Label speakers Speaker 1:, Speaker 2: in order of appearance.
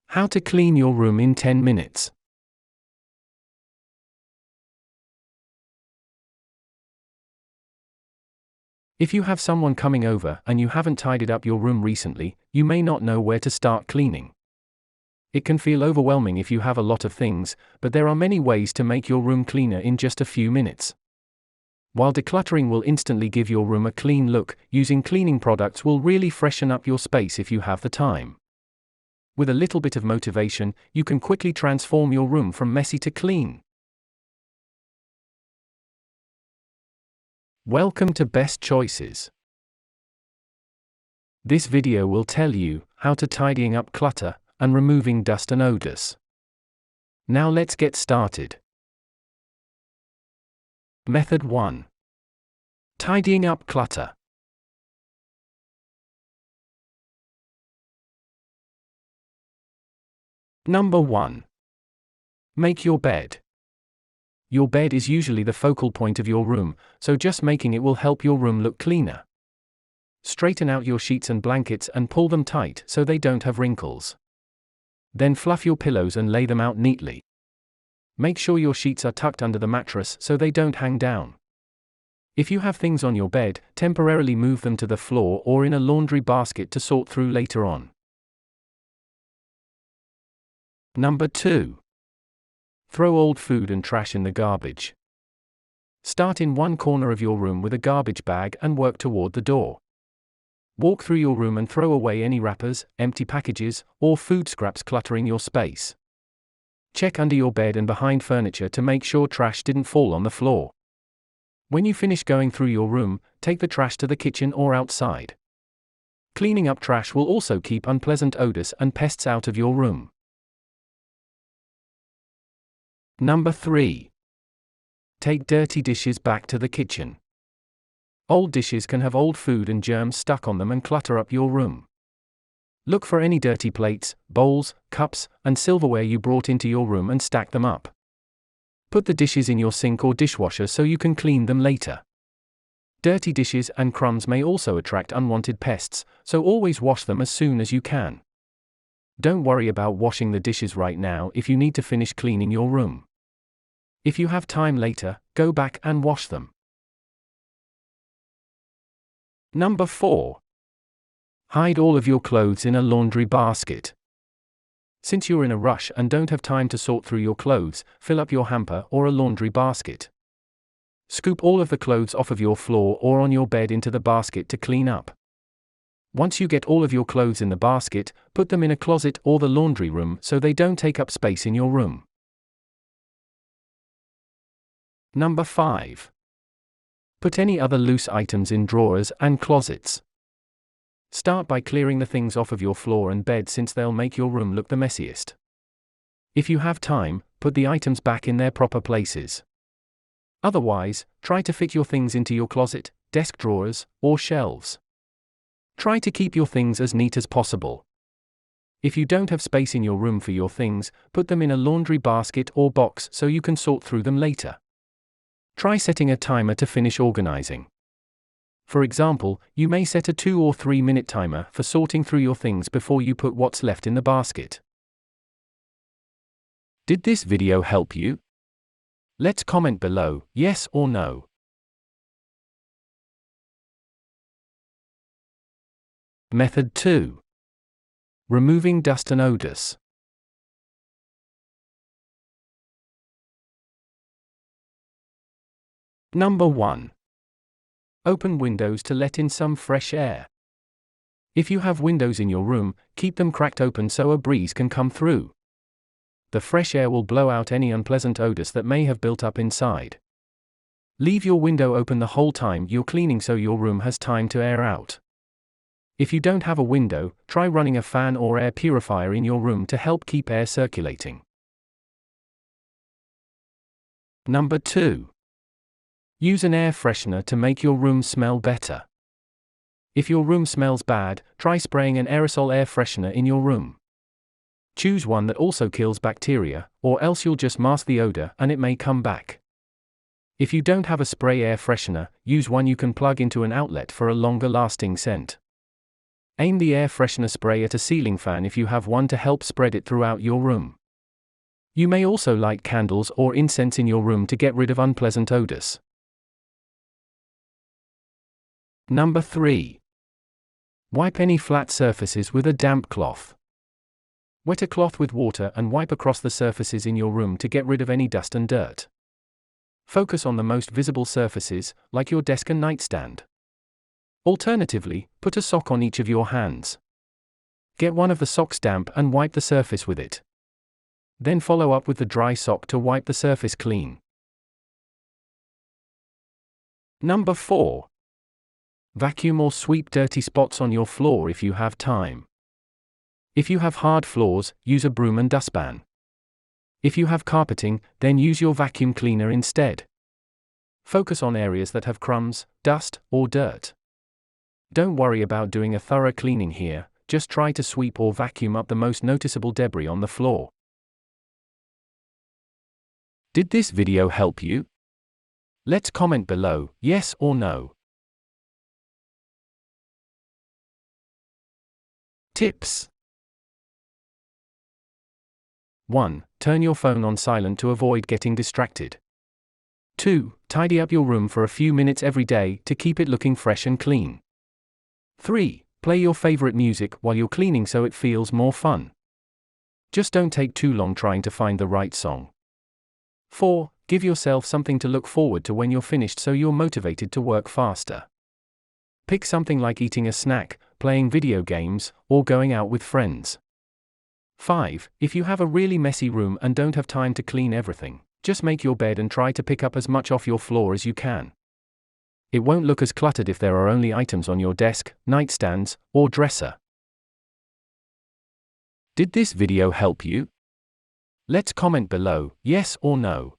Speaker 1: How to clean your room in 10 minutes. If you have someone coming over and you haven't tidied up your room recently, you may not know where to start cleaning. It can feel overwhelming if you have a lot of things, but there are many ways to make your room cleaner in just a few minutes. While decluttering will instantly give your room a clean look, using cleaning products will really freshen up your space if you have the time. With a little bit of motivation, you can quickly transform your room from messy to clean. Welcome to Best Choices. This video will tell you how to tidying up clutter and removing dust and odors. Now let's get started. Method 1. Tidying up clutter. Number 1. Make your bed. Your bed is usually the focal point of your room, so just making it will help your room look cleaner. Straighten out your sheets and blankets and pull them tight so they don't have wrinkles. Then fluff your pillows and lay them out neatly. Make sure your sheets are tucked under the mattress so they don't hang down. If you have things on your bed, temporarily move them to the floor or in a laundry basket to sort through later on. Number 2. Throw old food and trash in the garbage. Start in one corner of your room with a garbage bag and work toward the door. Walk through your room and throw away any wrappers, empty packages, or food scraps cluttering your space. Check under your bed and behind furniture to make sure trash didn't fall on the floor. When you finish going through your room, take the trash to the kitchen or outside. Cleaning up trash will also keep unpleasant odors and pests out of your room. Number 3. Take dirty dishes back to the kitchen. Old dishes can have old food and germs stuck on them and clutter up your room. Look for any dirty plates, bowls, cups, and silverware you brought into your room and stack them up. Put the dishes in your sink or dishwasher so you can clean them later. Dirty dishes and crumbs may also attract unwanted pests, so always wash them as soon as you can. Don't worry about washing the dishes right now if you need to finish cleaning your room. If you have time later, go back and wash them. Number 4. Hide all of your clothes in a laundry basket. Since you're in a rush and don't have time to sort through your clothes, fill up your hamper or a laundry basket. Scoop all of the clothes off of your floor or on your bed into the basket to clean up. Once you get all of your clothes in the basket, put them in a closet or the laundry room so they don't take up space in your room. Number 5. Put any other loose items in drawers and closets. Start by clearing the things off of your floor and bed since they'll make your room look the messiest. If you have time, put the items back in their proper places. Otherwise, try to fit your things into your closet, desk drawers, or shelves. Try to keep your things as neat as possible. If you don't have space in your room for your things, put them in a laundry basket or box so you can sort through them later. Try setting a timer to finish organizing. For example, you may set a 2 or 3 minute timer for sorting through your things before you put what's left in the basket. Did this video help you? Let's comment below, yes or no. Method 2. Removing dust and odors. Number 1. Open windows to let in some fresh air. If you have windows in your room, keep them cracked open so a breeze can come through. The fresh air will blow out any unpleasant odors that may have built up inside. Leave your window open the whole time you're cleaning so your room has time to air out. If you don't have a window, try running a fan or air purifier in your room to help keep air circulating. Number 2. Use an air freshener to make your room smell better. If your room smells bad, try spraying an aerosol air freshener in your room. Choose one that also kills bacteria, or else you'll just mask the odor and it may come back. If you don't have a spray air freshener, use one you can plug into an outlet for a longer lasting scent. Aim the air freshener spray at a ceiling fan if you have one to help spread it throughout your room. You may also light candles or incense in your room to get rid of unpleasant odors. Number 3. Wipe any flat surfaces with a damp cloth. Wet a cloth with water and wipe across the surfaces in your room to get rid of any dust and dirt. Focus on the most visible surfaces, like your desk and nightstand. Alternatively, put a sock on each of your hands. Get one of the socks damp and wipe the surface with it. Then follow up with the dry sock to wipe the surface clean. Number 4. Vacuum or sweep dirty spots on your floor if you have time. If you have hard floors, use a broom and dustpan. If you have carpeting, then use your vacuum cleaner instead. Focus on areas that have crumbs, dust, or dirt. Don't worry about doing a thorough cleaning here, just try to sweep or vacuum up the most noticeable debris on the floor. Did this video help you? Let's comment below, yes or no. Tips. 1. Turn your phone on silent to avoid getting distracted. 2. Tidy up your room for a few minutes every day to keep it looking fresh and clean. 3. Play your favorite music while you're cleaning so it feels more fun. Just don't take too long trying to find the right song. 4. Give yourself something to look forward to when you're finished so you're motivated to work faster. Pick something like eating a snack, playing video games, or going out with friends. 5. If you have a really messy room and don't have time to clean everything, just make your bed and try to pick up as much off your floor as you can. It won't look as cluttered if there are only items on your desk, nightstands, or dresser. Did this video help you? Let's comment below, yes or no.